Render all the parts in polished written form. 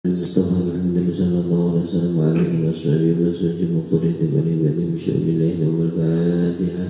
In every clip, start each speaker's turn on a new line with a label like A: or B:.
A: Mustafa Muhammad sallallahu alaihi wasallam wa alihi washabihi wasallam muqtadi bani bani bismillahi wal fatihah.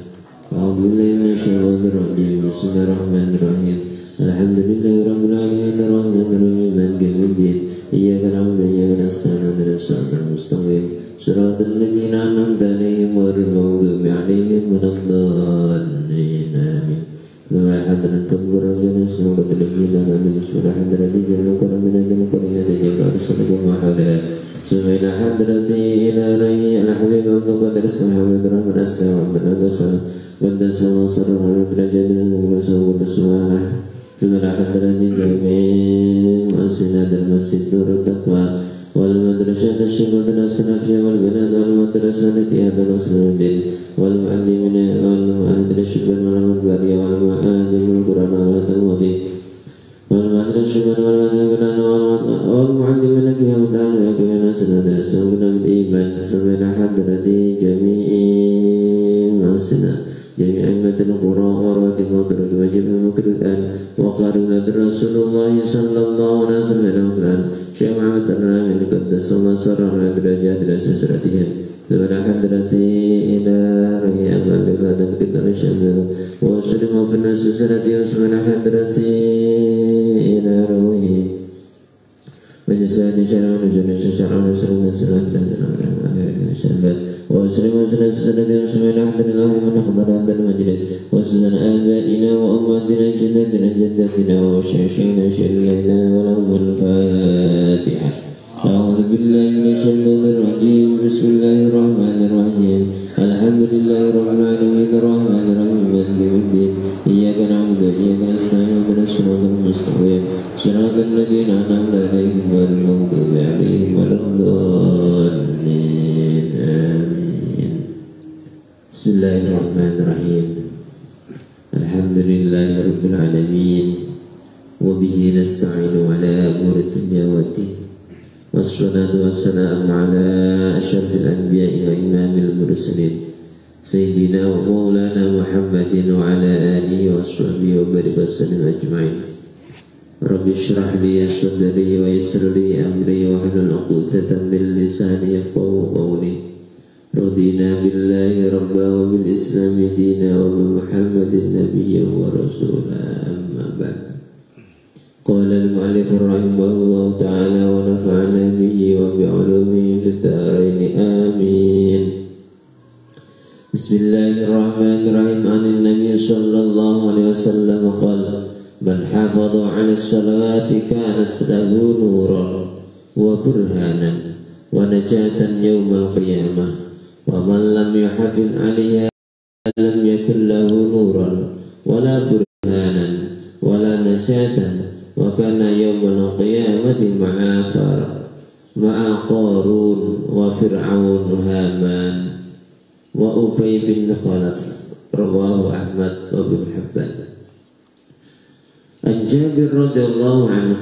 A: A'udzu billahi minasyaitonir rajim. Bismillahirrahmanirrahim. Alhamdulillahi rabbil alamin arrahmanir rahim maliki yaumiddin. Iyyaka na'budu wa iyyaka nasta'in ihdinas siratal mustaqim. Shiratal ladzina an'amta 'alaihim ghairil maghdubi 'alaihim waladdallin. Amin. Wa hadran kabur rabbana sallallahu alaihi wa sallam surah hadrati jalal karamina dan qariyat jalal sallallahu alaihi subhana hadrati ila rahi al habib abdul qadir sallallahu alaihi wa sallam wa sallallahu alaihi wa sallam subhana hadrati jami'in masjid al masjid nur taqwa wal madrasah syuhud as-salafiyah wal banat wal madrasah tiyadul muslimin wal muallimin wal muadris wal muallimin wal muallimin Qur'an wal tawadi wal madrasah wal muallimin wal muallimin fiha muta'alliq bi sanad sabuna bil iman sabana hadrati jami'i masna jami'an matan Qur'an wa timadrud wajib al-Qur'an wa qarina Rasulullah sallallahu alaihi wasallam Syekh Muhammad Ar-Rahman qaddasallahu sirrahu derajat dasratihim Subhana hadrati ila rahi al-fadl qadar syamil wa sallimu fi nasrati subhana hadrati ila rahi wa jasadi syara'u jannati syara'u sallallahu alaihi wasallam wa sallimu fi nasrati subhana hadrati man hadara al-majlis wa sallallahu abaina wa ummatina jannatina jaddatina wa shaykhina shallana wa lahu al-fatihah. أعوذ بالله من الشيطان الرجيم بسم الله الرحمن الرحيم الحمد لله رب العالمين الرحمن الرحيم مالك يوم الدين إياك نعبد وإياك نستعين اهدنا الصراط المستقيم صراط الذين أنعمت عليهم غير المغضوب عليهم ولا الضالين آمين بسم الله الرحمن الرحيم الحمد لله رب العالمين وبه نستعين على أمور الدنيا والدين والصلاة والسلام على أشرف الأنبياء وإمام المرسلين سيدنا ومولانا محمد وعلى آله وصحبه وبارك وسلم أجمعين رب اشرح لي صدري ويسر لي أمري واحلل عقدة من لساني يفقهوا قولي رضينا بالله ربا وبالإسلام دينا وبمحمد نبيا ورسولا أما بعد قال المؤلف رحمه الله تعالى ونفعنا به وبعلومه في الدارين آمين بسم الله الرحمن الرحيم عن النبي صلى الله عليه وسلم قال من حافظ على الصلوات كانت له نورا وبرهانا ونجاة يوم القيامة ومن لم يحافظ عليها لم يكن له نورا ولا برهانا ولا نجاة وكان يوم القيامة مع قارون وفرعون هامان وأبي بن خلف رواه أحمد وابن حبان عن جابر رضي الله عنه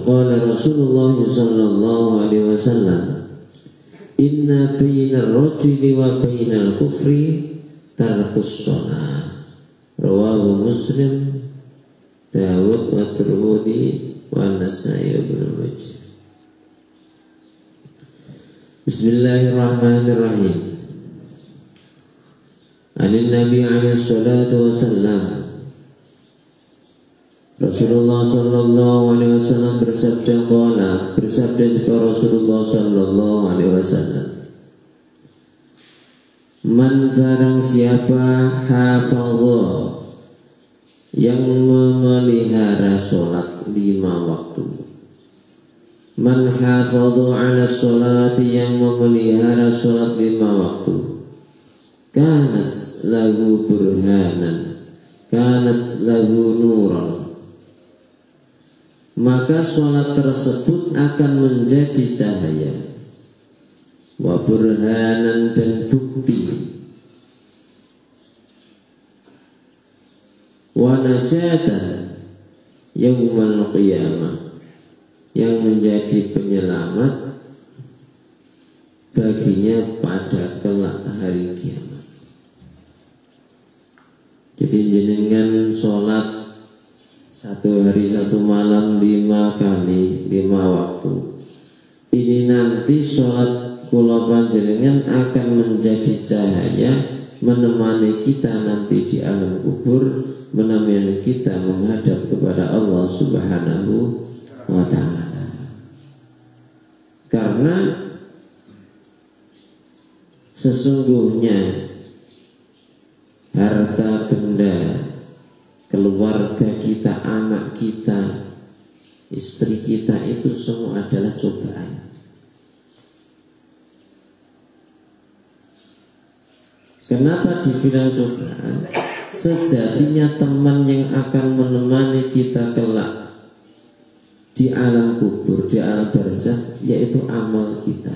A: قال رسول الله صلى الله عليه وسلم إن بين الرجل وبين الكفر ترك الصلاة رواه مسلم Dawud wa Tirmidzi wa Nasa'i ibn Majah. Bismillahirrahmanirrahim. Anin Nabi alaihi salatu wasallam Rasulullah sallallahu alaihi wasallam bersabda Rasulullah sallallahu alaihi wasallam Man barang siapa hafadha yang memelihara sholat 5 waktu. Man hafadhu ala sholati yang memelihara sholat 5 waktu. Kanat lahu burhanan, kanat lahu nuran. Maka sholat tersebut akan menjadi cahaya. Wa burhanan dan bukti. Wa najatan yaumal qiyamah yang menjadi penyelamat baginya pada kelak hari kiamat. Jadi jenengan sholat 1 hari 1 malam 5 kali 5 waktu nanti sholat kula panjenengan akan menjadi cahaya menemani kita nanti di alam kubur, menemani kita menghadap kepada Allah Subhanahu wa ta'ala. Karena sesungguhnya harta benda, keluarga kita, anak kita, istri kita itu semua adalah cobaan. Kenapa dibilang cobaan? Sejatinya teman yang akan menemani kita kelak di alam kubur, di alam barzakh, yaitu amal kita,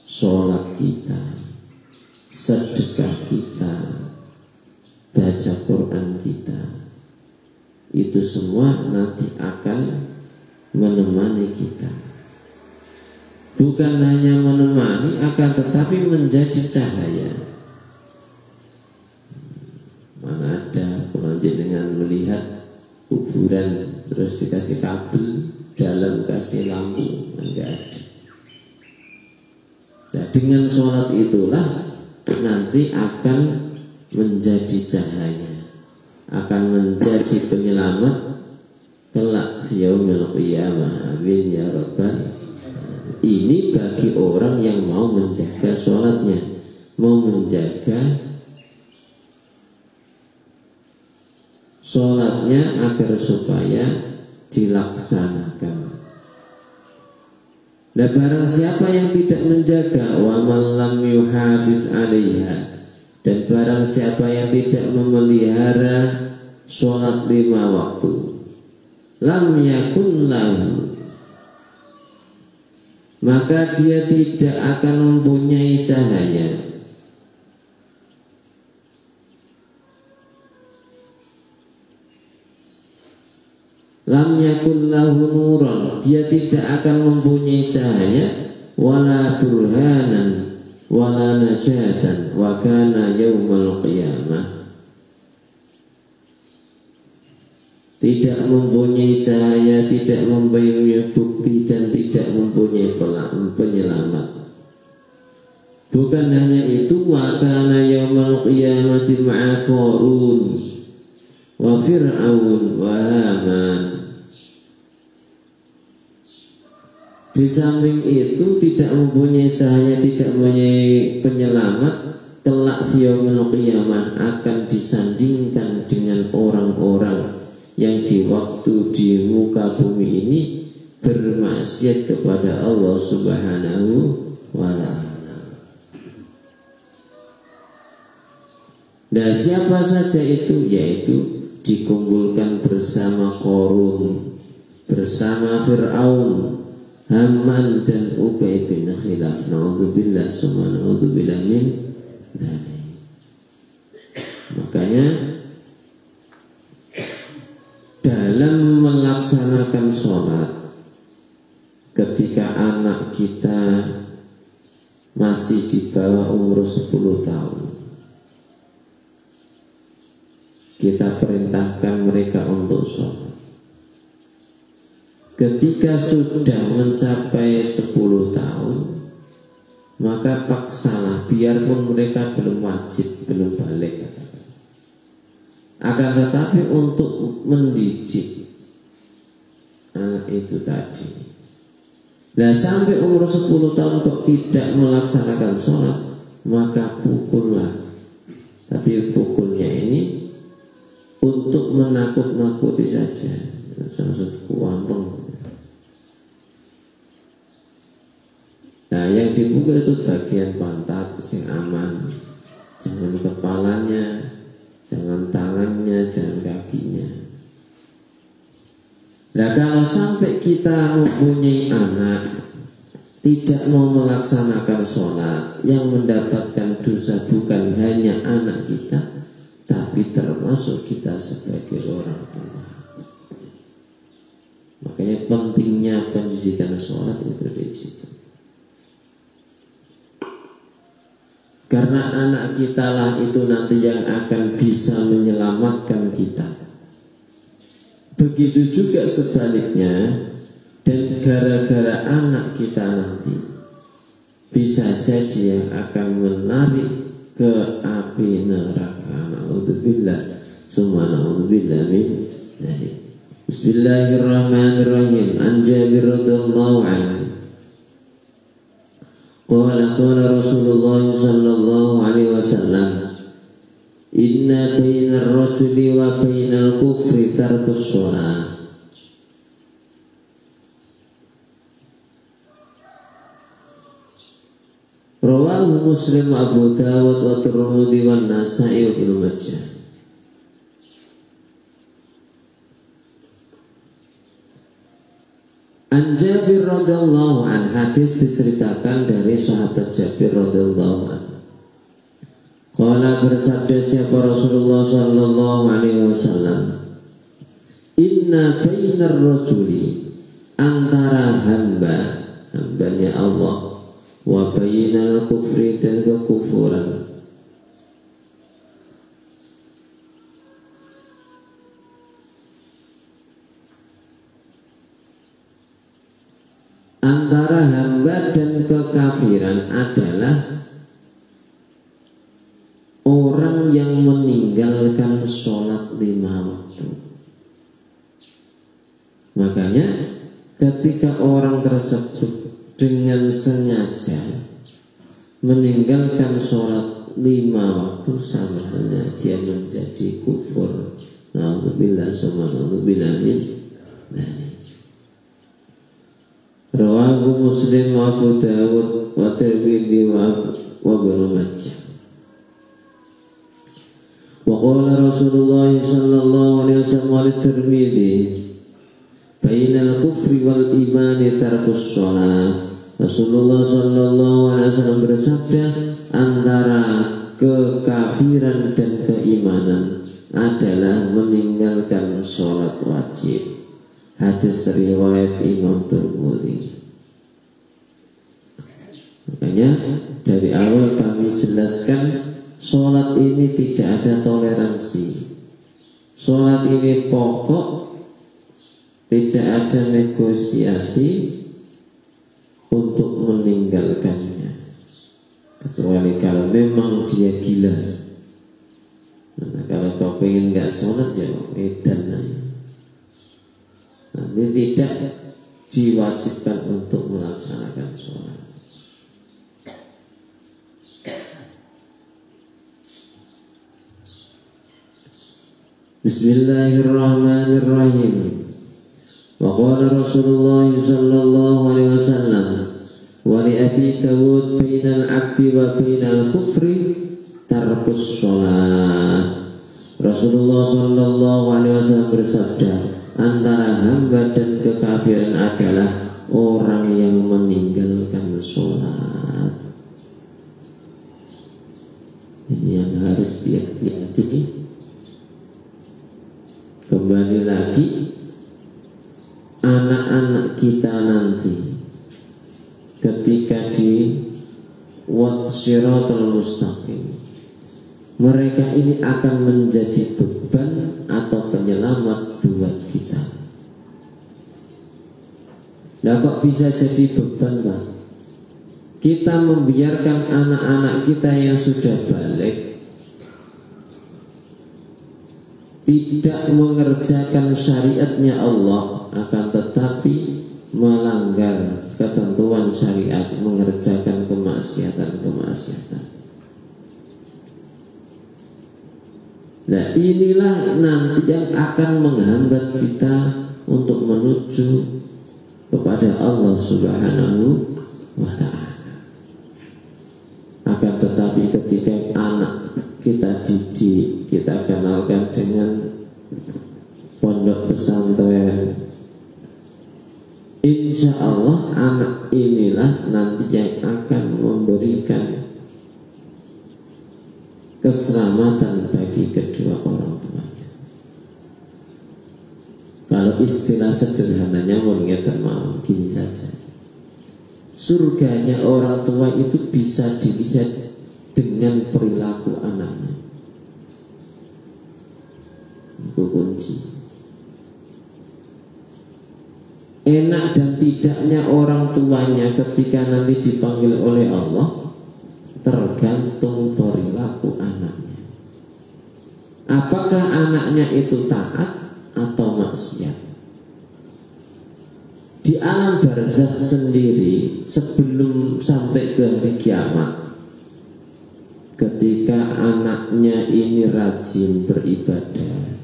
A: sholat kita, sedekah kita, baca Quran kita, itu semua nanti akan menemani kita. Bukan hanya menemani, akan tetapi menjadi cahaya. Mana ada dengan melihat kuburan terus dikasih kabel, dalam kasih lampu, enggak ada. Nah, dengan sholat itulah nanti akan menjadi cahaya, akan menjadi penyelamat kelak yaumil qiyamah. Amin ya rabbal. Ini bagi orang yang mau menjaga sholatnya, mau menjaga sholatnya agar supaya dilaksanakan. Dan barang siapa yang tidak menjaga, wa man lam yuhafidz 'alaiha, dan barang siapa yang tidak memelihara sholat 5 waktu, lam yakun lahu, maka dia tidak akan mempunyai cahaya. Lam yakun lahu nuran, dia tidak akan mempunyai cahaya, wala burhanan, wala najatan, wa kana yaumal qiyamah. Tidak mempunyai cahaya, tidak mempunyai bukti, dan tidak mempunyai penyelamat. Bukan hanya itu, wa kana yaumal qiyamati ma'a Qarun wa Fir'aun wa Haman. Di samping itu tidak mempunyai cahaya, tidak mempunyai penyelamat, kelak yaumul qiyamah akan disandingkan dengan orang-orang yang di waktu di muka bumi ini bermaksiat kepada Allah Subhanahu wa ta'ala. Nah, siapa saja itu? Yaitu dikumpulkan bersama Qarun, bersama Fir'aun, Haman, dan Ubay bin Khilaf. Na'udzubillah summa na'udzubillah min dzalik. Makanya dalam melaksanakan sholat, ketika anak kita masih di bawah umur 10 tahun, kita perintahkan mereka untuk sholat. Ketika sudah mencapai 10 tahun, maka paksalah, biarpun mereka belum wajib, belum balik, akan tetapi untuk mendidik anak itu tadi. Nah, sampai umur 10 tahun kok tidak melaksanakan sholat, maka pukullah. Tapi pukulnya ini untuk menakut-nakuti saja, maksud kuampeng. Nah, yang dipukul itu bagian pantat yang aman, jangan kepalanya, jangan tangannya, jangan kakinya. Nah, kalau sampai kita mempunyai anak tidak mau melaksanakan sholat, yang mendapatkan dosa bukan hanya anak kita, tapi termasuk kita sebagai orang tua. Makanya pentingnya pendidikan sholat itu di situ. Karena anak kita lah itu nanti yang akan bisa menyelamatkan kita. Begitu juga sebaliknya, Dan gara-gara anak kita nanti bisa jadi yang akan menarik ke api neraka. Na'udzubillah, summa na'udzubillah min dzalik. Bismillahirrahmanirrahim. An Jabir radhiyallahu anhu qala Rasulullah sallallahu alaihi wasallam, inna bainar rajuli wa bainal kufri tarkus shalah. Rawahu Muslim, Abu Dawud, wa Tirmidzi, wa Nasa'i, wa Ibnu Majah. An Jabir radhiyallahu an, hadis diceritakan dari sahabat Jabir radhiyallahu an. Qala, bersabda siapa Rasulullah sallallahu alaihi wasallam, inna bainar rajuli, antara hambanya Allah, wa bainal kufri, dan kekufuran, antara hamba dan kekafiran adalah orang yang meninggalkan sholat 5 waktu. Makanya ketika orang tersebut dengan sengaja meninggalkan sholat 5 waktu, sama halnya dia menjadi kufur. Na'udzubillah, summa na'udzubillah min dzalik. Rawahu Muslim, wa Abu Dawud, wa Tirmidzi, wa Ibnu Majah. Wa qala Rasulullah sallallahu alaihi wasallam li Tirmidzi, bainal kufri wal imani tarkus shalah. Rasulullah sallallahu alaihi wasallam bersabda, antara kekafiran dan keimanan adalah meninggalkan sholat wajib. Hadis riwayat Imam Tirmidzi. Makanya dari awal kami jelaskan, sholat ini tidak ada toleransi. Sholat ini pokok, tidak ada negosiasi untuk meninggalkannya, kecuali kalau memang dia gila. Nah, kalau kau pengen nggak sholat ya edan aja. Nanti tidak diwajibkan untuk melaksanakan sholat. Bismillahirrahmanirrahim. Wa qala Rasulullah sallallahu alaihi wasallam, wa li Abi Dawud, bainal abdi wa bainal kufri tarkus shalah. Rasulullah sallallahu alaihi wasallam bersabda, antara hamba dan kekafiran adalah orang yang meninggalkan sholat. Ini yang harus dihati-hati. Kembali lagi, anak-anak kita nanti ketika di Shiratal Mustaqim, mereka ini akan menjadi beban atau penyelamat buat kita. Nah, kok bisa jadi beban, Pak? Kita membiarkan anak-anak kita yang sudah balik tidak mengerjakan syariatnya Allah, akan tetapi melanggar ketentuan syariat, mengerjakan kemaksiatan. Nah, inilah nanti yang akan menghambat kita untuk menuju kepada Allah Subhanahu wa ta'ala. Akan tetapi ketika anak kita didik, kita kenalkan dengan pondok pesantren, insya Allah anak inilah nanti yang akan memberikan keselamatan bagi kedua orang tuanya. Kalau istilah sederhananya mengatakan mau gini saja, surganya orang tua itu bisa dilihat dengan perilaku anaknya. Itu kunci. enak dan tidaknya orang tuanya ketika nanti dipanggil oleh Allah tergantung perilaku anaknya. Apakah anaknya itu taat atau maksiat? Di alam barzakh sendiri sebelum sampai ke hari kiamat, ketika anaknya ini rajin beribadah,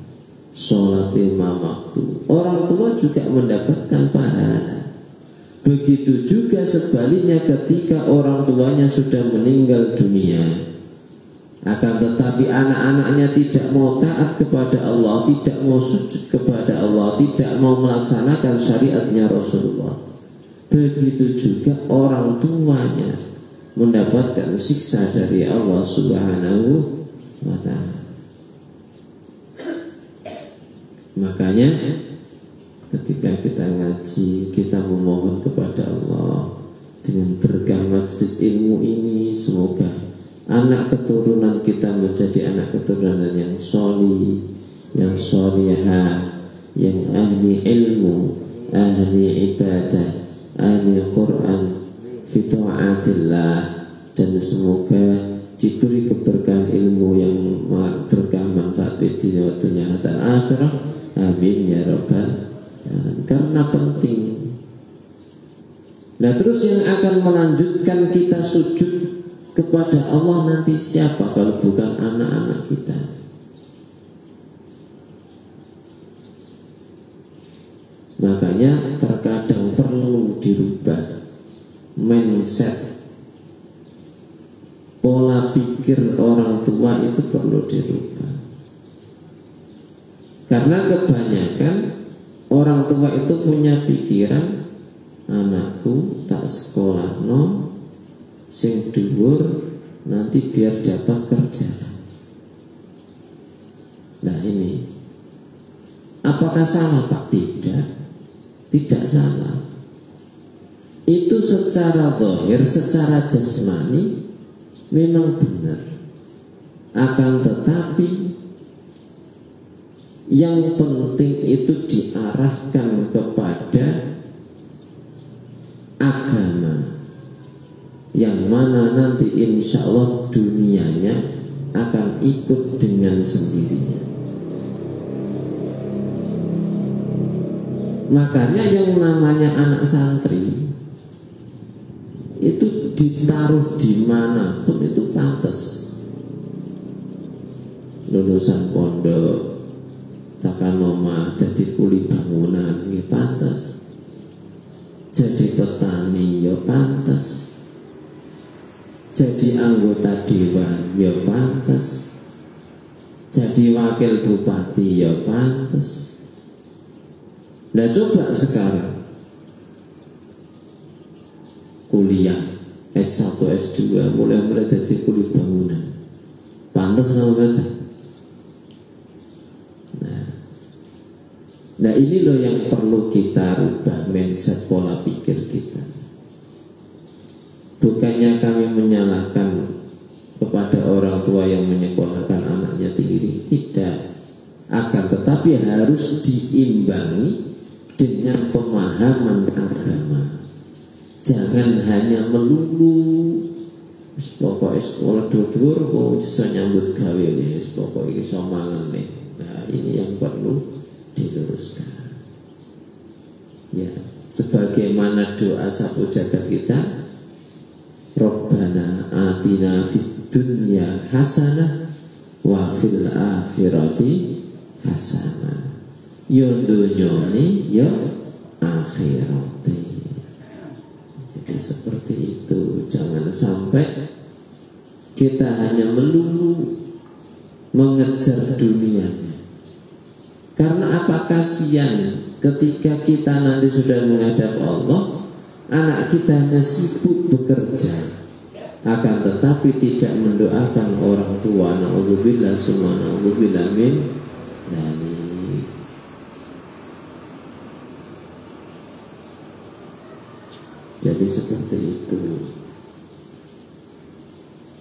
A: sholat 5 waktu, orang tua juga mendapatkan pahala. Begitu juga sebaliknya ketika orang tuanya sudah meninggal dunia, akan tetapi anak-anaknya tidak mau taat kepada Allah, tidak mau sujud kepada Allah, tidak mau melaksanakan syariatnya Rasulullah, begitu juga orang tuanya mendapatkan siksa dari Allah Subhanahu wa ta'ala. Makanya ketika kita ngaji, kita memohon kepada Allah dengan berkah majlis ilmu ini, semoga anak keturunan kita menjadi anak keturunan yang sholih, yang sholihah, yang ahli ilmu, ahli ibadah, ahli Quran, fi ta'atillah, dan semoga diberi keberkahan ilmu yang berkah manfaat di dunia dan akhirat. Amin ya rabbal. Karena penting. Nah, terus yang akan melanjutkan kita sujud kepada Allah nanti siapa kalau bukan anak-anak kita? Makanya terkadang perlu dirubah mindset, pola pikir orang tua itu perlu dirubah. Karena kebanyakan orang tua itu punya pikiran, anakku tak sekolah no sing dhuwur nanti biar dapat kerja. Nah ini apakah salah Pak? Tidak salah. Itu secara zahir, secara jasmani memang benar. Akan tetapi yang penting itu diarahkan kepada agama, yang mana nanti insya Allah dunianya akan ikut dengan sendirinya. Makanya yang namanya anak santri itu ditaruh dimanapun itu pantas. Lulusan pondok, takkan omah jadi kuli bangunan, ya pantas. Jadi petani, ya pantas. Jadi anggota dewan, ya pantas. Jadi wakil bupati, ya pantas. Nah coba sekarang kuliah S1, S2, mulai jadi kuli bangunan, pantas sama mereka. Nah ini loh yang perlu kita rubah mindset, pola pikir kita. Bukannya kami menyalahkan kepada orang tua yang menyekolahkan anaknya tinggi, tidak. Akan tetapi harus diimbangi dengan pemahaman agama. Jangan hanya melulu pokoknya sekolah dhuwur kok bisa nyambut gawe wis pokoknya iso mangan nih. Nah ini yang perlu diluruskan. Ya, sebagaimana doa sapu jagat kita, Rabbana atina fid dunya hasanah wa fil akhirati hasanah. Ya dunya ni ya akhirati. Jadi seperti itu. Jangan sampai kita hanya melulu mengejar dunianya. Karena apa, kasihan ketika kita nanti sudah menghadap Allah, anak kita hanya sibuk bekerja, akan tetapi tidak mendoakan orang tua. Na'udzubillah summa na'udzubillah min dzalik. Jadi seperti itu.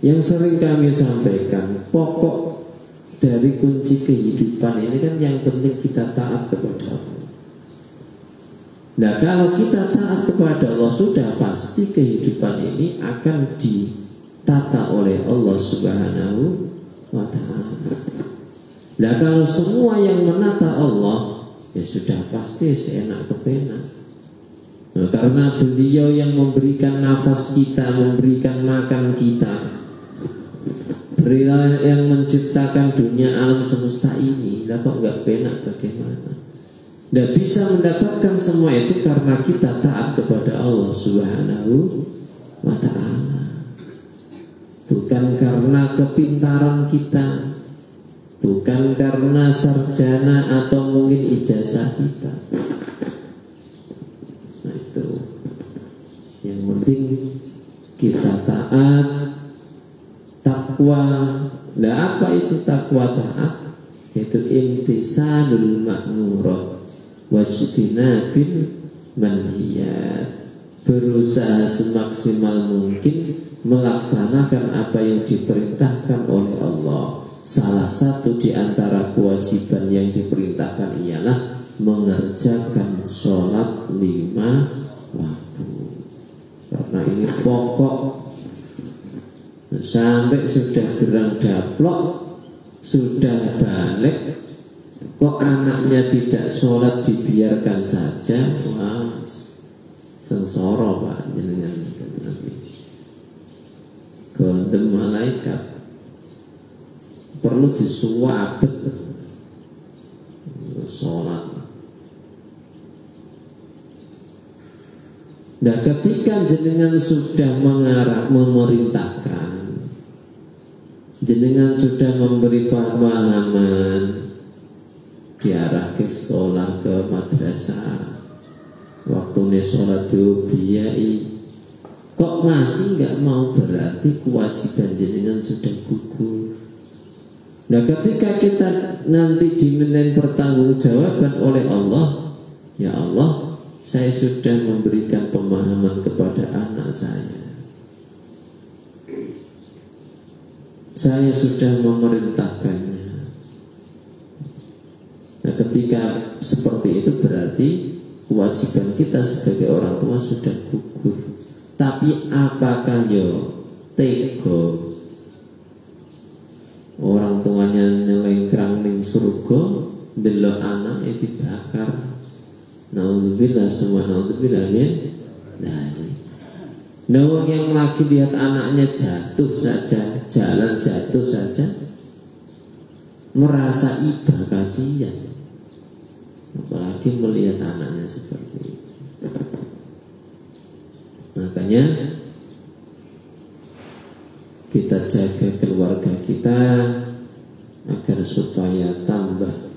A: Yang sering kami sampaikan, pokok dari kunci kehidupan ini kan yang penting kita taat kepada Allah. Nah, kalau kita taat kepada Allah, sudah pasti kehidupan ini akan ditata oleh Allah Subhanahu wa ta'ala. Nah, kalau semua yang menata Allah, ya sudah pasti seenak kepenak. Nah, karena beliau yang memberikan nafas kita, memberikan makan kita, beliau yang menciptakan dunia alam semesta ini. Lah kok gak penak bagaimana? Dan bisa mendapatkan semua itu karena kita taat kepada Allah Subhanahu wa ta'ala. Bukan karena kepintaran kita, bukan karena sarjana atau mungkin ijazah kita. Nah itu yang penting, kita taat, takwa. Nah apa itu takwa taat? Yaitu imtisalul ma'murat wajtinabil manhiyat, berusaha semaksimal mungkin melaksanakan apa yang diperintahkan oleh Allah. Salah satu di antara kewajiban yang diperintahkan ialah mengerjakan sholat 5 waktu, karena ini pokok. Sampai sudah gerang daplok, sudah balik, kok anaknya tidak sholat dibiarkan saja, wah sengsara Pak jenengan nanti. Gondem malaikat, perlu disuapet sholat. Nah, ketika jenengan sudah mengarah, memerintahkan, jenengan sudah memberi pemahaman, diarah ke sekolah, ke madrasah, waktunya sholat dibiayai, kok masih nggak mau, berarti kewajiban jenengan sudah gugur. Nah, ketika kita nanti dimintain pertanggungjawaban oleh Allah, ya Allah, saya sudah memberikan pemahaman kepada anak saya sudah memerintahkannya. Nah, ketika seperti itu berarti kewajiban kita sebagai orang tua sudah gugur. Tapi apakah tego orang tuanya nyelengkrang ning surga, delok anaknya dibakar? Naudzubillah, semua naudzubillah min dzalik. Nah, yang lagi lihat anaknya jatuh saja, jalan jatuh saja, merasa iba, kasihan. Apalagi melihat anaknya seperti itu. Makanya kita jaga keluarga kita agar supaya tambah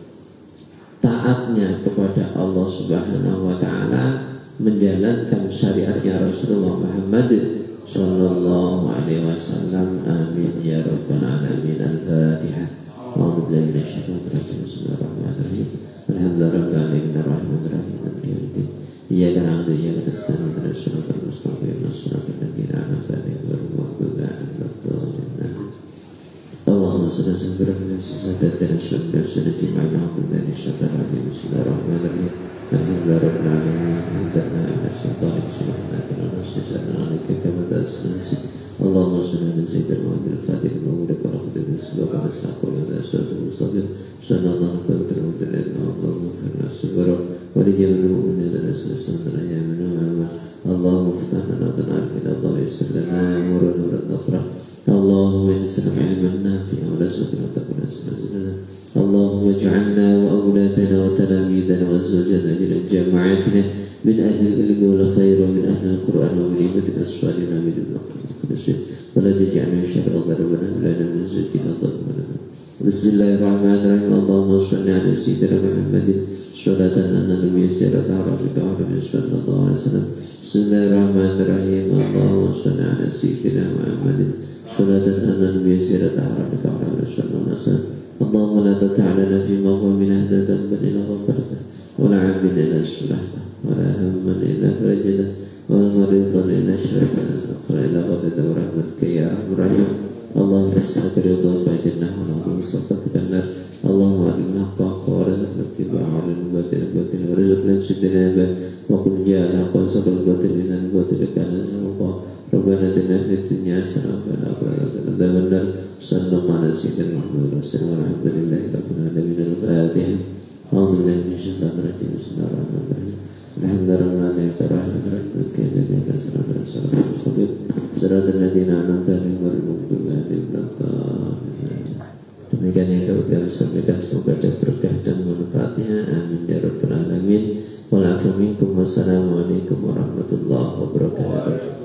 A: taatnya kepada Allah Subhanahu wa ta'ala, menjalankan syariatnya Rasulullah Muhammad sallallahu alaihi wasallam. Amin ya rabbal alamin. Al-Fatihah. A'udzu billahi minasyaitonir rajim. Bismillahirrahmanirrahim. Alhamdulillahirabbil alamin arrahmanir rahim maliki yaumiddin. Iyyaka na'budu wa iyyaka nasta'in ihdinas siratal mustaqim siratal ladzina an'amta 'alaihim ghairil maghdubi 'alaihim waladdallin. Allahumma shalli ala sayyidina Muhammadin wa sallim Bismillahirrahmanirrahim. Alhamdulillahirabbil alamin. Hadana ila siratal mustaqim. Allahumma shalli ala sayyidina Muhammadin al-Fatih al-Mawlid wa al-Khadim al-Sabah al-Saqul al-Aswad al-Mustaqim sallallahu alaihi wa sallam. Allahumma firna subhara wa rijal mu'minin al-Aswad al-Yamin. Allahumma ftah lana al-arfin Allah yassir lana umurana al-akhirah. Allahumma inna ilman nafi'a wa rizqan taqwa lana. Allahumma ij'alna wa awladana wa talamidana wa azwajana min jama'atina min ahli al-ilmi wal khair wa min ahli al-Qur'an wa min ibadina as-salihin min ولا تجعلنا شر ضربنا لنا من زوجنا ضربنا. بسم الله الرحمن الرحيم. اللهم صل على سيدنا محمد صلاة على النبي سيرة عربك عربي صلى الله عليه وسلم. بسم الله الرحمن الرحيم. اللهم صل على سيدنا محمد صلاة على النبي سيرة عربك عربي صلى الله عليه وسلم. اللهم لا تدع لنا في مقامنا هذا ذنبا إلا غفرته ولا عبدا إلا صلحته ولا هما إلا فرجته ولا مريضا إلا شفيته إلى غفرة ورحمتك يا أرحم الراحمين. اللهم نسألك رضاك والجنة ونعوذ بك سخطك النار. اللهم أرنا حقك وارزقنا اتباعه ورزقنا اجتنابه qul ja'al haqqa sakal batil dan batil kana zahuqa Rabbana atina fid dunya hasanah wa fil akhirati hasanah wa qina sallallahu ala sayyidina Muhammad walhamdulillahi rabbil alamin al-fatihah a'udzu billahi minasyaitonir rajim bismillahirrahmanirrahim alhamdulillahi rabbil alamin siratal ladzina an'amta alaihim ghairil maghdubi alaihim waladdallin. Demikian yang dapat kami sampaikan, semoga ada berkah dan manfaatnya, amin ya rabbal alamin. Wassalamualaikum warahmatullahi wabarakatuh.